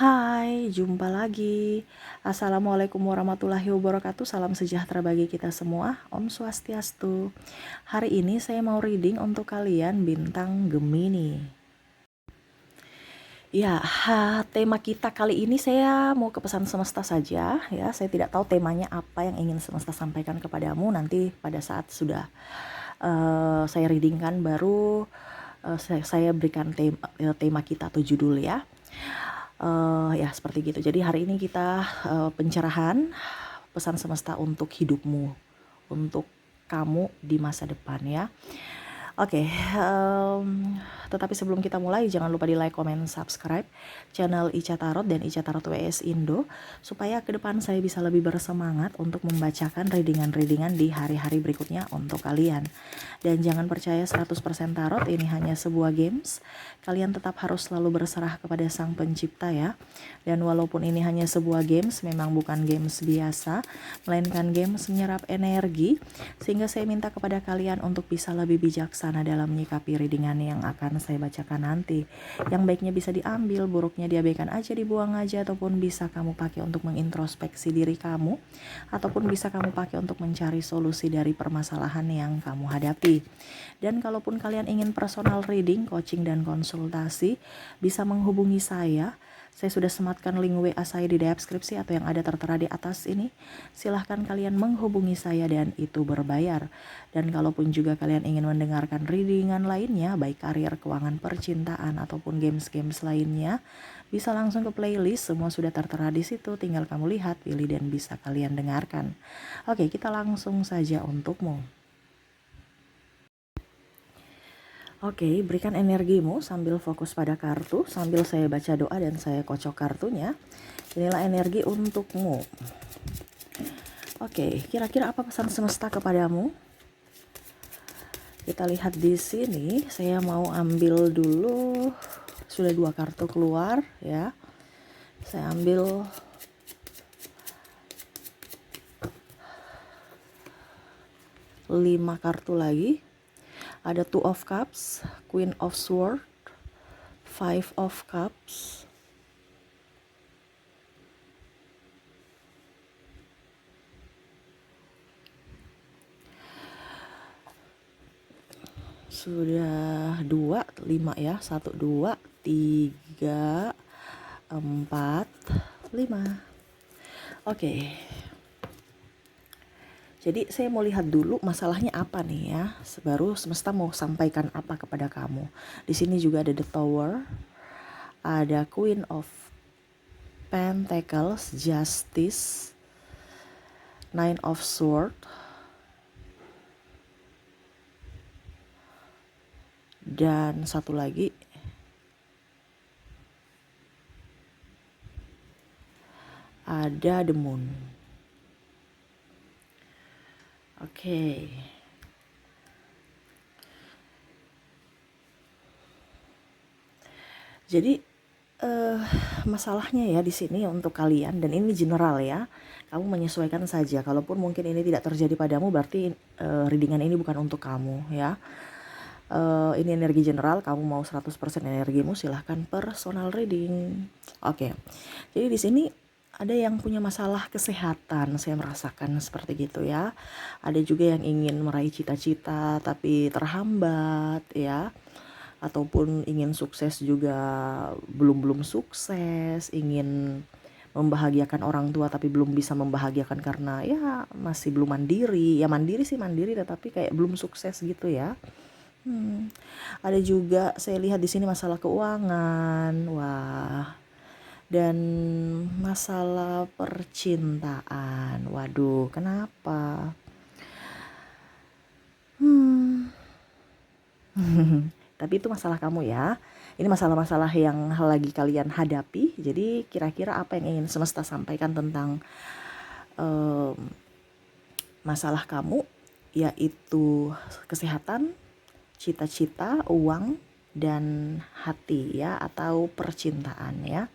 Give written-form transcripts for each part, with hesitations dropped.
Hai, jumpa lagi. Assalamualaikum warahmatullahi wabarakatuh. Salam sejahtera bagi kita semua. Om Swastiastu. Hari ini saya mau reading untuk kalian bintang Gemini. Ya, tema kita kali ini saya mau ke pesan semesta saja ya. Saya tidak tahu temanya apa yang ingin semesta sampaikan kepadamu. Nanti pada saat sudah saya readingkan baru saya berikan tema kita atau judul ya. Ya seperti gitu. Jadi hari ini kita pencerahan pesan semesta untuk hidupmu, untuk kamu di masa depan ya. Oke, tetapi sebelum kita mulai jangan lupa di like, comment, subscribe channel Ica Tarot dan Ica Tarot WS Indo supaya ke depan saya bisa lebih bersemangat untuk membacakan readingan-readingan di hari-hari berikutnya untuk kalian. Dan jangan percaya 100% tarot ini hanya sebuah games. Kalian tetap harus selalu berserah kepada Sang Pencipta ya. Dan walaupun ini hanya sebuah games, memang bukan games biasa, melainkan games menyerap energi, sehingga saya minta kepada kalian untuk bisa lebih bijaksana dalam menyikapi readingan yang akan saya bacakan nanti. Yang baiknya bisa diambil, buruknya diabaikan aja, dibuang aja, ataupun bisa kamu pakai untuk mengintrospeksi diri kamu, ataupun bisa kamu pakai untuk mencari solusi dari permasalahan yang kamu hadapi. Dan kalaupun kalian ingin personal reading, coaching, dan konsultasi, bisa menghubungi saya. Saya sudah sematkan link WA saya di deskripsi atau yang ada tertera di atas ini. Silahkan kalian menghubungi saya dan itu berbayar. Dan kalaupun juga kalian ingin mendengarkan readingan lainnya, baik karir, keuangan, percintaan, ataupun games-games lainnya, bisa langsung ke playlist, semua sudah tertera di situ. Tinggal kamu lihat, pilih, dan bisa kalian dengarkan. Oke, kita langsung saja untukmu. Oke, berikan energimu sambil fokus pada kartu, sambil saya baca doa dan saya kocok kartunya. Inilah energi untukmu. Oke, kira-kira apa pesan semesta kepadamu? Kita lihat di sini, saya mau ambil dulu, sudah 2 kartu keluar ya. Saya ambil 5 kartu lagi. Ada Two of Cups, Queen of Swords, Five of Cups, sudah 2, 5 ya, 1, 2, 3, 4, 5. Oke. Jadi saya mau lihat dulu masalahnya apa nih ya. Baru semesta mau sampaikan apa kepada kamu. Di sini juga ada The Tower, ada Queen of Pentacles, Justice, Nine of Swords, dan satu lagi ada The Moon. Oke. Jadi masalahnya ya di sini untuk kalian, dan ini general ya. Kamu menyesuaikan saja. Kalaupun mungkin ini tidak terjadi padamu, berarti readingan ini bukan untuk kamu ya. Ini energi general, kamu mau 100% energimu silahkan personal reading. Oke. Jadi di sini ada yang punya masalah kesehatan, saya merasakan seperti gitu ya. Ada juga yang ingin meraih cita-cita tapi terhambat ya. Ataupun ingin sukses juga belum sukses, ingin membahagiakan orang tua tapi belum bisa membahagiakan karena ya masih belum mandiri. Ya mandiri sih mandiri, tetapi kayak belum sukses gitu ya. Ada juga saya lihat di sini masalah keuangan, wah, dan masalah percintaan. Waduh, kenapa? Tapi itu masalah kamu ya. Ini masalah-masalah yang lagi kalian hadapi. Jadi kira-kira apa yang ingin semesta sampaikan tentang masalah kamu, yaitu kesehatan, cita-cita, uang, dan hati ya, atau percintaan ya.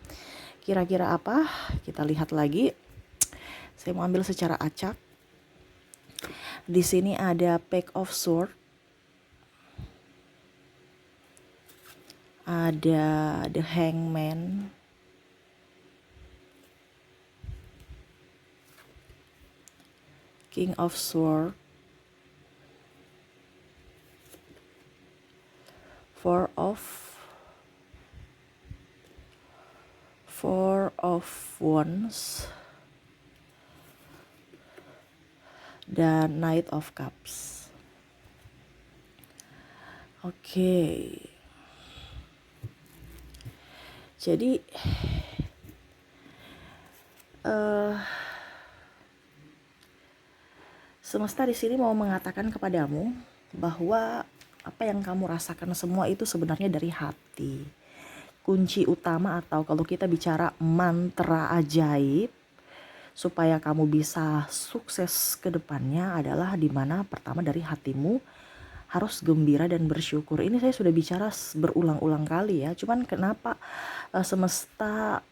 Kira-kira apa? Kita lihat lagi. Saya mau ambil secara acak. Di sini ada Page of Swords, ada The Hangman, King of Swords, Four of Wands, dan Knight of Cups. Oke. Jadi semesta di sini mau mengatakan kepadamu bahwa apa yang kamu rasakan semua itu sebenarnya dari hati. Kunci utama, atau kalau kita bicara mantra ajaib supaya kamu bisa sukses ke depannya, adalah dimana pertama dari hatimu harus gembira dan bersyukur. Ini saya sudah bicara berulang-ulang kali ya, cuman kenapa semesta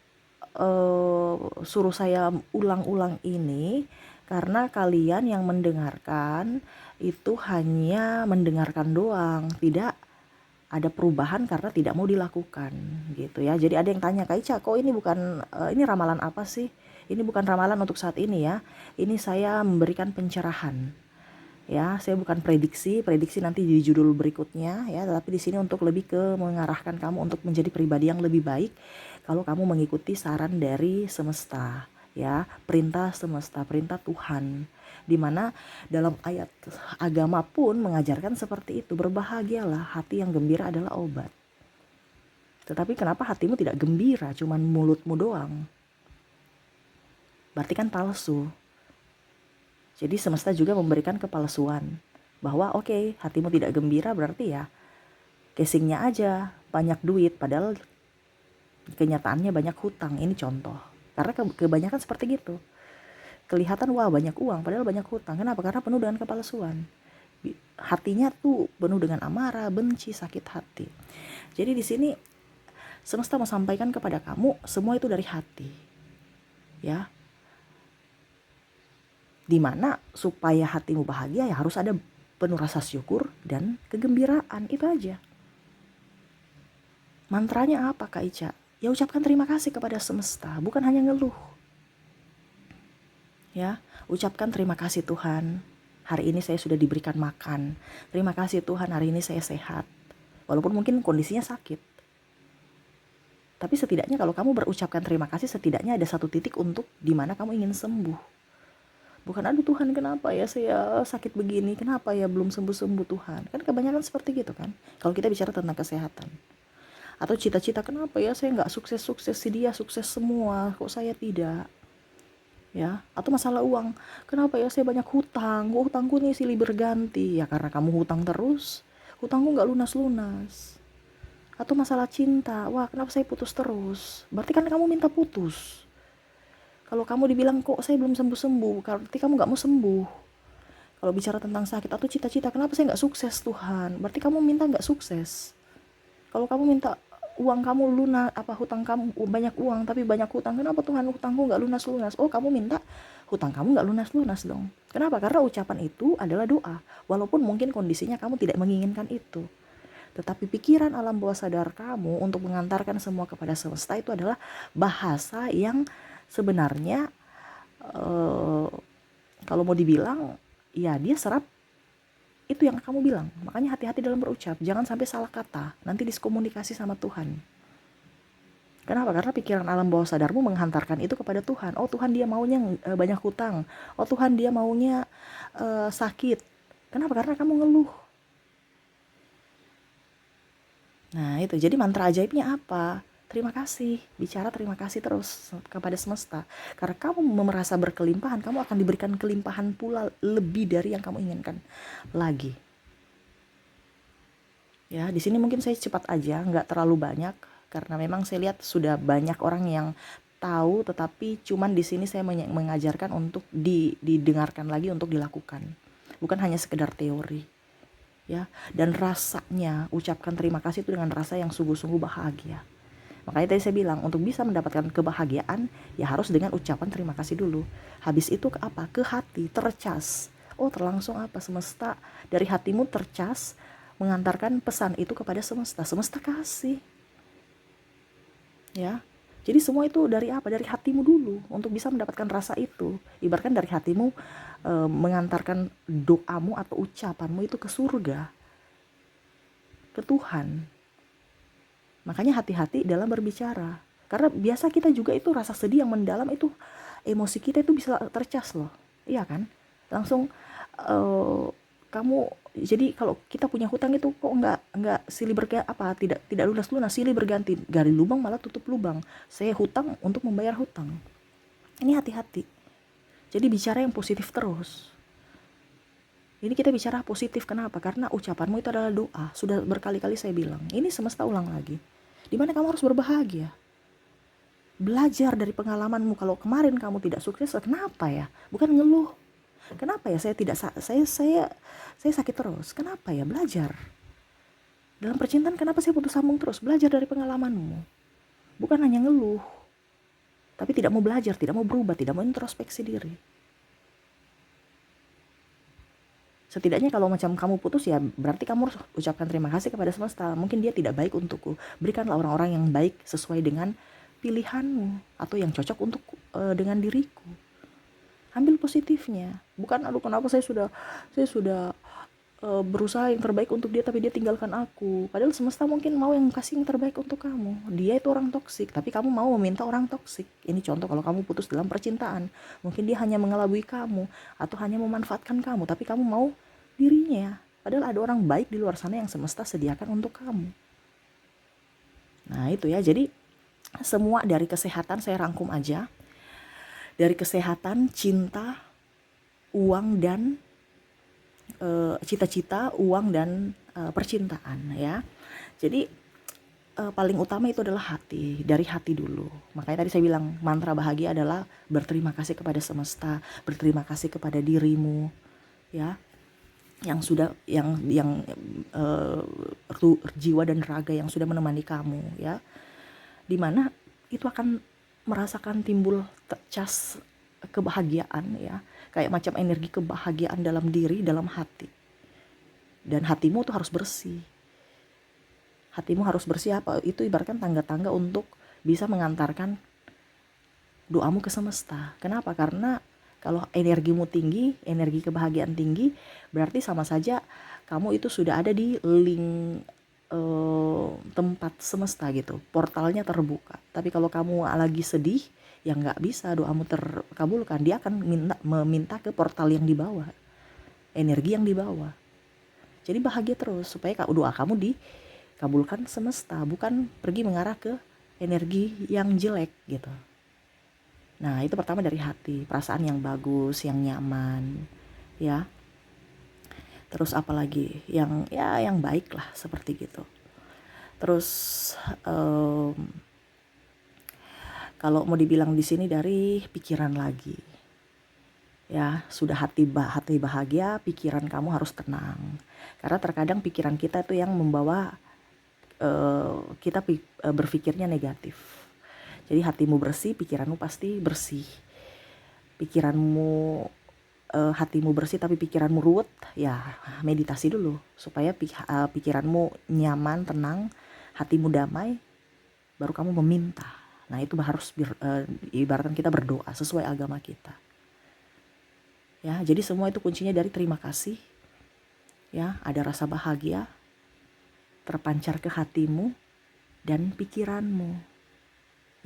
suruh saya ulang-ulang ini, karena kalian yang mendengarkan itu hanya mendengarkan doang, tidak ada perubahan karena tidak mau dilakukan gitu ya. Jadi ada yang tanya, Kak Ica, kok ini bukan ini ramalan apa sih? Ini bukan ramalan untuk saat ini ya. Ini saya memberikan pencerahan. Ya, saya bukan prediksi nanti di judul berikutnya ya, tetapi di sini untuk lebih ke mengarahkan kamu untuk menjadi pribadi yang lebih baik kalau kamu mengikuti saran dari semesta ya, perintah semesta, perintah Tuhan, dimana dalam ayat agama pun mengajarkan seperti itu. Berbahagialah, hati yang gembira adalah obat. Tetapi kenapa hatimu tidak gembira, cuman mulutmu doang? Berarti kan palsu. Jadi semesta juga memberikan kepalsuan bahwa oke, hatimu tidak gembira berarti ya casingnya aja banyak duit, padahal kenyataannya banyak hutang. Ini contoh. Karena kebanyakan seperti gitu. Kelihatan wah banyak uang, padahal banyak hutang. Kenapa? Karena penuh dengan kepalsuan. Hatinya tuh penuh dengan amarah, benci, sakit hati. Jadi di sini semesta mau sampaikan kepada kamu semua itu dari hati. Ya. Dimana supaya hatimu bahagia ya harus ada penuh rasa syukur dan kegembiraan, itu aja. Mantranya apa Kak Ica? Ya ucapkan terima kasih kepada semesta, bukan hanya ngeluh. Ya, ucapkan terima kasih Tuhan, hari ini saya sudah diberikan makan. Terima kasih Tuhan, hari ini saya sehat. Walaupun mungkin kondisinya sakit. Tapi setidaknya kalau kamu berucapkan terima kasih, setidaknya ada satu titik untuk dimana kamu ingin sembuh. Bukan aduh Tuhan kenapa ya saya sakit begini, kenapa ya belum sembuh-sembuh Tuhan. Kan kebanyakan seperti gitu kan kalau kita bicara tentang kesehatan. Atau cita-cita, kenapa ya saya gak sukses-sukses, si dia sukses semua kok saya tidak ya. Atau masalah uang, kenapa ya saya banyak hutang, kok hutangku nih silih berganti. Ya karena kamu hutang terus, hutangku gak lunas-lunas. Atau masalah cinta, wah kenapa saya putus terus, berarti kan kamu minta putus. Kalau kamu dibilang kok saya belum sembuh-sembuh, berarti kamu gak mau sembuh. Kalau bicara tentang sakit atau cita-cita, kenapa saya gak sukses Tuhan, berarti kamu minta gak sukses. Kalau kamu minta uang kamu lunas, hutang kamu banyak uang tapi banyak hutang, kenapa Tuhan hutangku gak lunas-lunas? Oh kamu minta hutang kamu gak lunas-lunas dong. Kenapa? Karena ucapan itu adalah doa, walaupun mungkin kondisinya kamu tidak menginginkan itu. Tetapi pikiran alam bawah sadar kamu untuk mengantarkan semua kepada semesta itu adalah bahasa yang sebenarnya kalau mau dibilang ya dia serap itu yang kamu bilang. Makanya hati-hati dalam berucap, jangan sampai salah kata, nanti diskomunikasi sama Tuhan. Kenapa? Karena pikiran alam bawah sadarmu menghantarkan itu kepada Tuhan. Oh Tuhan dia maunya banyak hutang, oh Tuhan dia maunya sakit. Kenapa? Karena kamu ngeluh. Nah itu, jadi mantra ajaibnya apa? Terima kasih, bicara terima kasih terus kepada semesta. Karena kamu merasa berkelimpahan, kamu akan diberikan kelimpahan pula lebih dari yang kamu inginkan lagi. Ya, di sini mungkin saya cepat aja, nggak terlalu banyak, karena memang saya lihat sudah banyak orang yang tahu, tetapi cuman di sini saya mengajarkan untuk didengarkan lagi, untuk dilakukan. Bukan hanya sekedar teori. Ya, dan rasanya ucapkan terima kasih itu dengan rasa yang sungguh-sungguh bahagia. Makanya tadi saya bilang untuk bisa mendapatkan kebahagiaan ya harus dengan ucapan terima kasih dulu. Habis itu ke apa? Ke hati, tercas. Oh terlangsung apa? Semesta dari hatimu tercas mengantarkan pesan itu kepada semesta. Semesta kasih. Ya. Jadi semua itu dari apa? Dari hatimu dulu untuk bisa mendapatkan rasa itu. Ibaratkan dari hatimu mengantarkan doamu atau ucapanmu itu ke surga, ke Tuhan. Makanya hati-hati dalam berbicara. Karena biasa kita juga itu rasa sedih yang mendalam itu, emosi kita itu bisa tercas loh. Iya kan? Langsung kamu, jadi kalau kita punya hutang itu kok nggak silih berganti, apa, tidak lunas silih berganti, gali lubang malah tutup lubang. Saya hutang untuk membayar hutang. Ini hati-hati. Jadi bicara yang positif terus. Ini kita bicara positif, kenapa? Karena ucapanmu itu adalah doa. Sudah berkali-kali saya bilang. Ini semesta ulang lagi. Dimana kamu harus berbahagia. Belajar dari pengalamanmu. Kalau kemarin kamu tidak sukses, kenapa ya? Bukan ngeluh. Kenapa ya saya tidak saya sakit terus? Kenapa ya? Belajar. Dalam percintaan kenapa saya putus sambung terus? Belajar dari pengalamanmu. Bukan hanya ngeluh. Tapi tidak mau belajar, tidak mau berubah, tidak mau introspeksi diri. Setidaknya kalau macam kamu putus ya berarti kamu harus ucapkan terima kasih kepada semesta. Mungkin dia tidak baik untukku. Berikanlah orang-orang yang baik sesuai dengan pilihanmu atau yang cocok untuk dengan diriku. Ambil positifnya. Bukan aduh kenapa saya sudah berusaha yang terbaik untuk dia tapi dia tinggalkan aku. Padahal semesta mungkin mau yang kasih yang terbaik untuk kamu. Dia itu orang toksik, tapi kamu mau meminta orang toksik. Ini contoh kalau kamu putus dalam percintaan. Mungkin dia hanya mengelabui kamu atau hanya memanfaatkan kamu, tapi kamu mau dirinya. Padahal ada orang baik di luar sana yang semesta sediakan untuk kamu. Nah itu ya, jadi semua dari kesehatan saya rangkum aja. Dari kesehatan, cinta, uang dan cita-cita, uang dan percintaan ya. Jadi paling utama itu adalah hati, dari hati dulu. Makanya tadi saya bilang mantra bahagia adalah berterima kasih kepada semesta, berterima kasih kepada dirimu ya, yang sudah yang jiwa dan raga yang sudah menemani kamu ya, dimana itu akan merasakan timbul cas kebahagiaan ya, kayak macam energi kebahagiaan dalam diri, dalam hati. Dan hatimu tuh harus bersih. Hatimu harus bersih apa? Itu ibaratkan tangga-tangga untuk bisa mengantarkan doamu ke semesta. Kenapa? Karena kalau energimu tinggi, energi kebahagiaan tinggi, berarti sama saja kamu itu sudah ada di link tempat semesta gitu, portalnya terbuka. Tapi kalau kamu lagi sedih, ya nggak bisa doamu terkabulkan. Dia akan meminta ke portal yang di bawah, energi yang di bawah. Jadi bahagia terus supaya doa kamu dikabulkan semesta, bukan pergi mengarah ke energi yang jelek gitu. Nah itu pertama dari hati, perasaan yang bagus, yang nyaman ya. Terus apalagi yang baik lah seperti gitu. Terus kalau mau dibilang di sini dari pikiran lagi ya, sudah hati bahagia, pikiran kamu harus tenang. Karena terkadang pikiran kita itu yang membawa kita berpikirnya negatif. Jadi hatimu bersih, pikiranmu pasti bersih. Pikiranmu hatimu bersih tapi pikiranmu ruwet, ya meditasi dulu supaya pikiranmu nyaman, tenang, hatimu damai, baru kamu meminta. Nah itu harus ibaratkan kita berdoa sesuai agama kita ya. Jadi semua itu kuncinya dari terima kasih ya, ada rasa bahagia terpancar ke hatimu dan pikiranmu,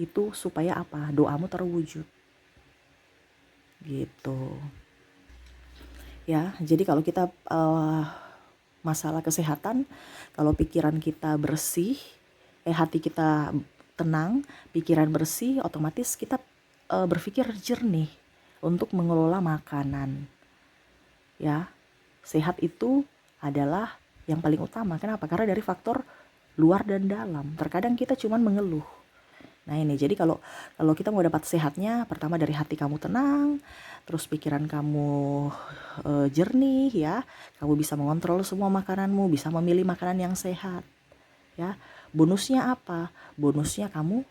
itu supaya apa? Doamu terwujud gitu ya. Jadi kalau kita masalah kesehatan, kalau pikiran kita bersih, hati kita tenang, pikiran bersih, otomatis kita berpikir jernih untuk mengelola makanan ya. Sehat itu adalah yang paling utama. Kenapa? Karena dari faktor luar dan dalam. Terkadang kita cuma mengeluh. Nah ini, jadi kalau kita mau dapat sehatnya, pertama dari hati kamu tenang, terus pikiran kamu jernih ya, kamu bisa mengontrol semua makananmu, bisa memilih makanan yang sehat ya. Bonusnya apa? Bonusnya kamu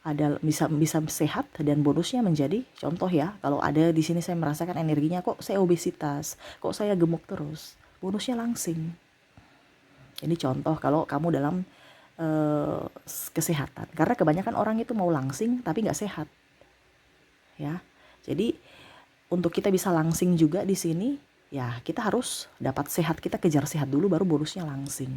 ada bisa sehat, dan bonusnya menjadi contoh ya. Kalau ada di sini saya merasakan energinya, kok saya obesitas, kok saya gemuk terus, bonusnya langsing. Ini contoh kalau kamu dalam kesehatan. Karena kebanyakan orang itu mau langsing tapi nggak sehat, ya. Jadi untuk kita bisa langsing juga di sini, ya kita harus dapat sehat, kita kejar sehat dulu baru bonusnya langsing.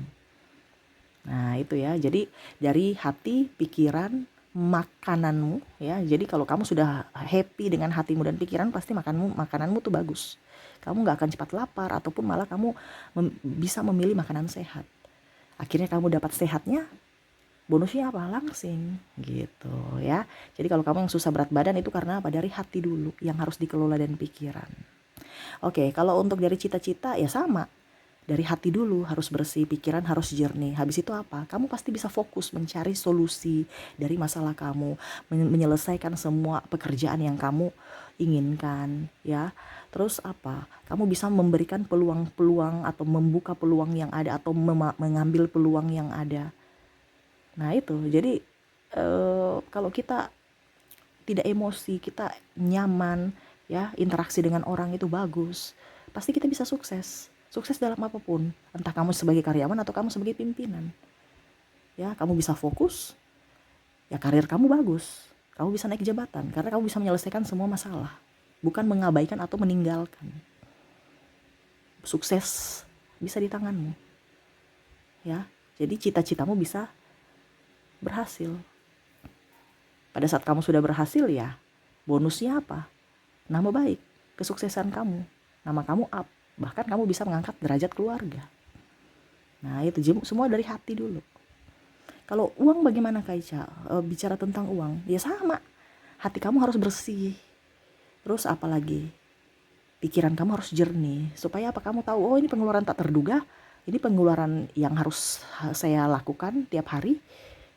Nah itu ya, jadi dari hati, pikiran, makananmu ya. Jadi kalau kamu sudah happy dengan hatimu dan pikiran, pasti makananmu tuh bagus. Kamu nggak akan cepat lapar ataupun malah kamu bisa memilih makanan sehat. Akhirnya kamu dapat sehatnya, bonusnya apa? Langsing gitu ya. Jadi kalau kamu yang susah berat badan itu karena apa? Dari hati dulu yang harus dikelola dan pikiran. Oke, kalau untuk dari cita-cita ya sama. Dari hati dulu harus bersih, pikiran harus jernih. Habis itu apa? Kamu pasti bisa fokus mencari solusi dari masalah kamu, menyelesaikan semua pekerjaan yang kamu inginkan, ya. Terus apa? Kamu bisa memberikan peluang-peluang atau membuka peluang yang ada atau mengambil peluang yang ada. Nah, itu. Jadi kalau kita tidak emosi, kita nyaman, ya, interaksi dengan orang itu bagus, pasti kita bisa sukses. Sukses dalam apapun, entah kamu sebagai karyawan atau kamu sebagai pimpinan. Ya, kamu bisa fokus, ya karir kamu bagus. Kamu bisa naik jabatan karena kamu bisa menyelesaikan semua masalah, bukan mengabaikan atau meninggalkan. Sukses bisa di tanganmu. Ya, jadi cita-citamu bisa berhasil. Pada saat kamu sudah berhasil, ya bonusnya apa? Nama baik, kesuksesan kamu, nama kamu up. Bahkan kamu bisa mengangkat derajat keluarga. Nah itu semua dari hati dulu. Kalau uang bagaimana Kak Ica? Bicara tentang uang, ya sama. Hati kamu harus bersih. Terus apa lagi? Pikiran kamu harus jernih. Supaya apa? Kamu tahu, oh ini pengeluaran tak terduga. Ini pengeluaran yang harus saya lakukan tiap hari.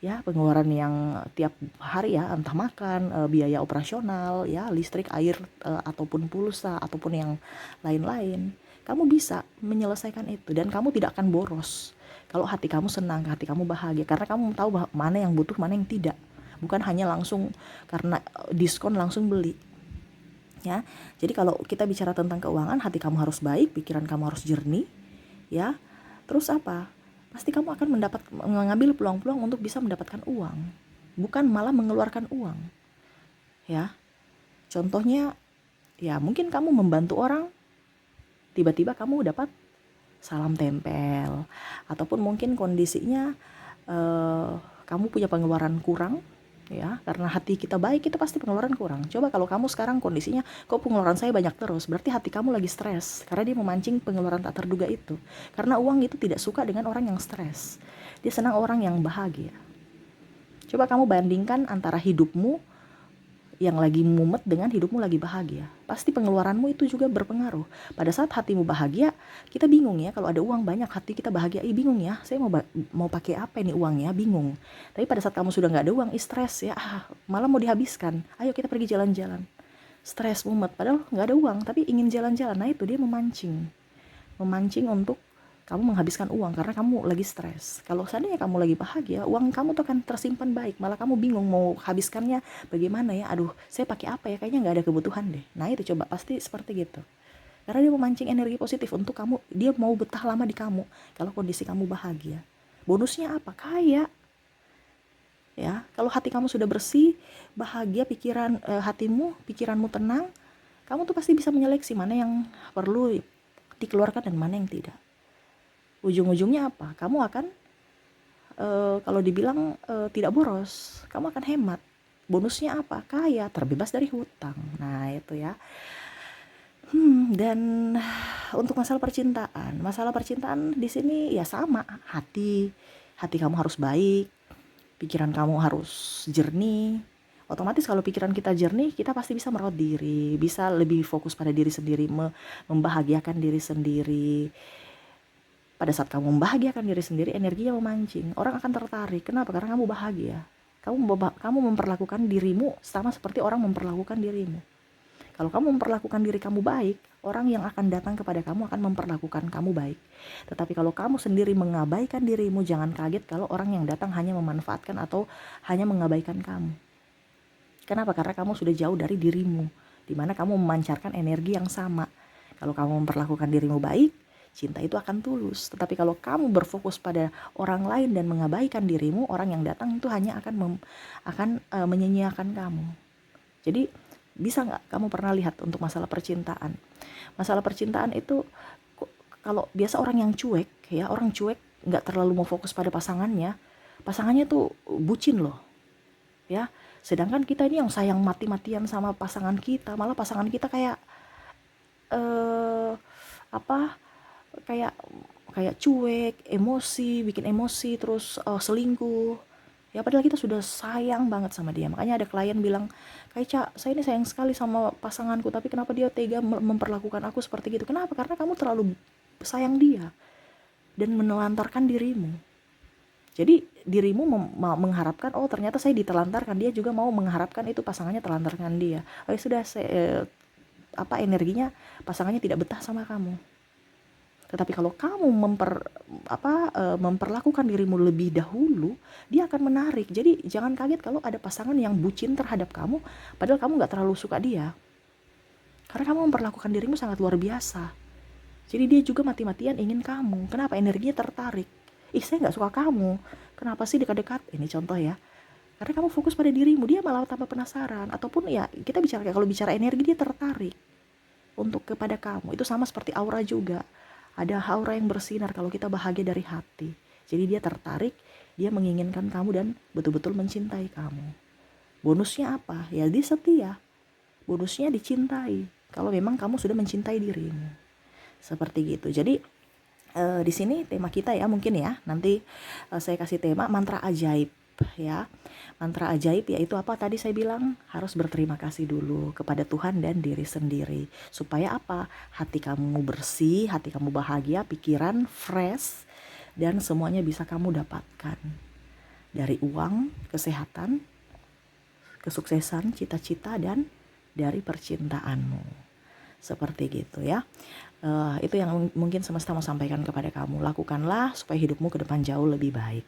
Ya, pengeluaran yang tiap hari ya, entah makan, biaya operasional, ya, listrik, air, ataupun pulsa, ataupun yang lain-lain. Kamu bisa menyelesaikan itu dan kamu tidak akan boros. Kalau hati kamu senang, hati kamu bahagia, karena kamu tahu mana yang butuh, mana yang tidak. Bukan hanya langsung karena diskon langsung beli. Ya, jadi kalau kita bicara tentang keuangan, hati kamu harus baik, pikiran kamu harus jernih, ya. Terus apa? Pasti kamu akan mengambil peluang-peluang untuk bisa mendapatkan uang, bukan malah mengeluarkan uang. Ya, contohnya, ya mungkin kamu membantu orang, tiba-tiba kamu dapat salam tempel, ataupun mungkin kondisinya kamu punya pengeluaran kurang, ya, karena hati kita baik itu pasti pengeluaran kurang. Coba kalau kamu sekarang kondisinya kok pengeluaran saya banyak terus, berarti hati kamu lagi stres karena dia memancing pengeluaran tak terduga itu. Karena uang itu tidak suka dengan orang yang stres, dia senang orang yang bahagia. Coba kamu bandingkan antara hidupmu yang lagi mumet dengan hidupmu lagi bahagia. Pasti pengeluaranmu itu juga berpengaruh. Pada saat hatimu bahagia, kita bingung ya, kalau ada uang banyak hati kita bahagia, bingung ya, saya mau pakai apa ini uangnya, bingung. Tapi pada saat kamu sudah nggak ada uang, stres ya, malah mau dihabiskan. Ayo kita pergi jalan-jalan. Stres, mumet, padahal nggak ada uang, tapi ingin jalan-jalan. Nah itu dia memancing untuk kamu menghabiskan uang karena kamu lagi stres. Kalau seandainya kamu lagi bahagia, uang kamu tuh akan tersimpan baik. Malah kamu bingung mau habiskannya bagaimana ya. Aduh, saya pakai apa ya? Kayaknya nggak ada kebutuhan deh. Nah itu coba pasti seperti gitu. Karena dia memancing energi positif untuk kamu. Dia mau betah lama di kamu. Kalau kondisi kamu bahagia, bonusnya apa? Kaya. Ya, kalau hati kamu sudah bersih, bahagia, pikiranmu tenang, kamu tuh pasti bisa menyeleksi mana yang perlu dikeluarkan dan mana yang tidak. Ujung-ujungnya apa? Kamu akan kalau dibilang tidak boros, kamu akan hemat. Bonusnya apa? Kaya, terbebas dari hutang. Nah itu ya. Dan untuk masalah percintaan di sini ya sama. Hati kamu harus baik, pikiran kamu harus jernih. Otomatis kalau pikiran kita jernih, kita pasti bisa merawat diri, bisa lebih fokus pada diri sendiri, membahagiakan diri sendiri. Pada saat kamu membahagiakan diri sendiri, energinya memancing. Orang akan tertarik. Kenapa? Karena kamu bahagia. Kamu memperlakukan dirimu sama seperti orang memperlakukan dirimu. Kalau kamu memperlakukan diri kamu baik, orang yang akan datang kepada kamu akan memperlakukan kamu baik. Tetapi kalau kamu sendiri mengabaikan dirimu, jangan kaget kalau orang yang datang hanya memanfaatkan atau hanya mengabaikan kamu. Kenapa? Karena kamu sudah jauh dari dirimu, di mana kamu memancarkan energi yang sama. Kalau kamu memperlakukan dirimu baik, cinta itu akan tulus. Tetapi kalau kamu berfokus pada orang lain dan mengabaikan dirimu, orang yang datang itu hanya akan menyia-nyiakan kamu. Jadi bisa nggak kamu pernah lihat untuk masalah percintaan? Masalah percintaan itu kalau biasa orang yang cuek ya, orang cuek nggak terlalu mau fokus pada pasangannya tuh bucin loh ya. Sedangkan kita ini yang sayang mati-matian sama pasangan kita, malah pasangan kita kayak eh apa kayak kayak cuek, emosi, bikin emosi, terus selingkuh. Ya padahal kita sudah sayang banget sama dia. Makanya ada klien bilang, "Kayak Cak, saya ini sayang sekali sama pasanganku, tapi kenapa dia tega memperlakukan aku seperti gitu?" Kenapa? Karena kamu terlalu sayang dia dan menelantarkan dirimu. Jadi dirimu mengharapkan, oh ternyata saya ditelantarkan, dia juga mau mengharapkan itu pasangannya telantarkan dia. Oh ya sudah, energinya pasangannya tidak betah sama kamu. Tetapi kalau kamu memperlakukan dirimu lebih dahulu, dia akan menarik. Jadi jangan kaget kalau ada pasangan yang bucin terhadap kamu, padahal kamu nggak terlalu suka dia. Karena kamu memperlakukan dirimu sangat luar biasa. Jadi dia juga mati-matian ingin kamu. Kenapa? Energinya tertarik. Ih, saya nggak suka kamu. Kenapa sih dekat-dekat? Ini contoh ya. Karena kamu fokus pada dirimu, dia malah tambah penasaran. Ataupun ya kita bicara, kalau bicara energi, dia tertarik untuk kepada kamu. Itu sama seperti aura juga. Ada aura yang bersinar kalau kita bahagia dari hati. Jadi dia tertarik, dia menginginkan kamu dan betul-betul mencintai kamu. Bonusnya apa? Ya dia setia. Bonusnya dicintai. Kalau memang kamu sudah mencintai dirimu. Seperti gitu. Jadi di sini tema kita ya mungkin ya. Nanti saya kasih tema mantra ajaib ya. Mantra ajaib yaitu apa? Tadi saya bilang harus berterima kasih dulu kepada Tuhan dan diri sendiri. Supaya apa? Hati kamu bersih, hati kamu bahagia, pikiran fresh, dan semuanya bisa kamu dapatkan. Dari uang, kesehatan, kesuksesan, cita-cita, dan dari percintaanmu. Seperti gitu ya. Itu yang mungkin semesta mau sampaikan kepada kamu. Lakukanlah supaya hidupmu ke depan jauh lebih baik.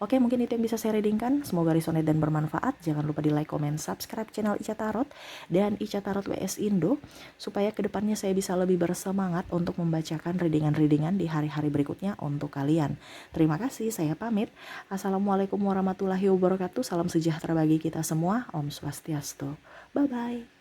Oke, mungkin itu yang bisa saya readingkan. Semoga resonate dan bermanfaat. Jangan lupa di like, comment, subscribe channel Ica Tarot dan Ica Tarot WS Indo, supaya kedepannya saya bisa lebih bersemangat untuk membacakan readingan-readingan di hari-hari berikutnya untuk kalian. Terima kasih, saya pamit. Assalamualaikum warahmatullahi wabarakatuh. Salam sejahtera bagi kita semua. Om Swastiastu. Bye-bye.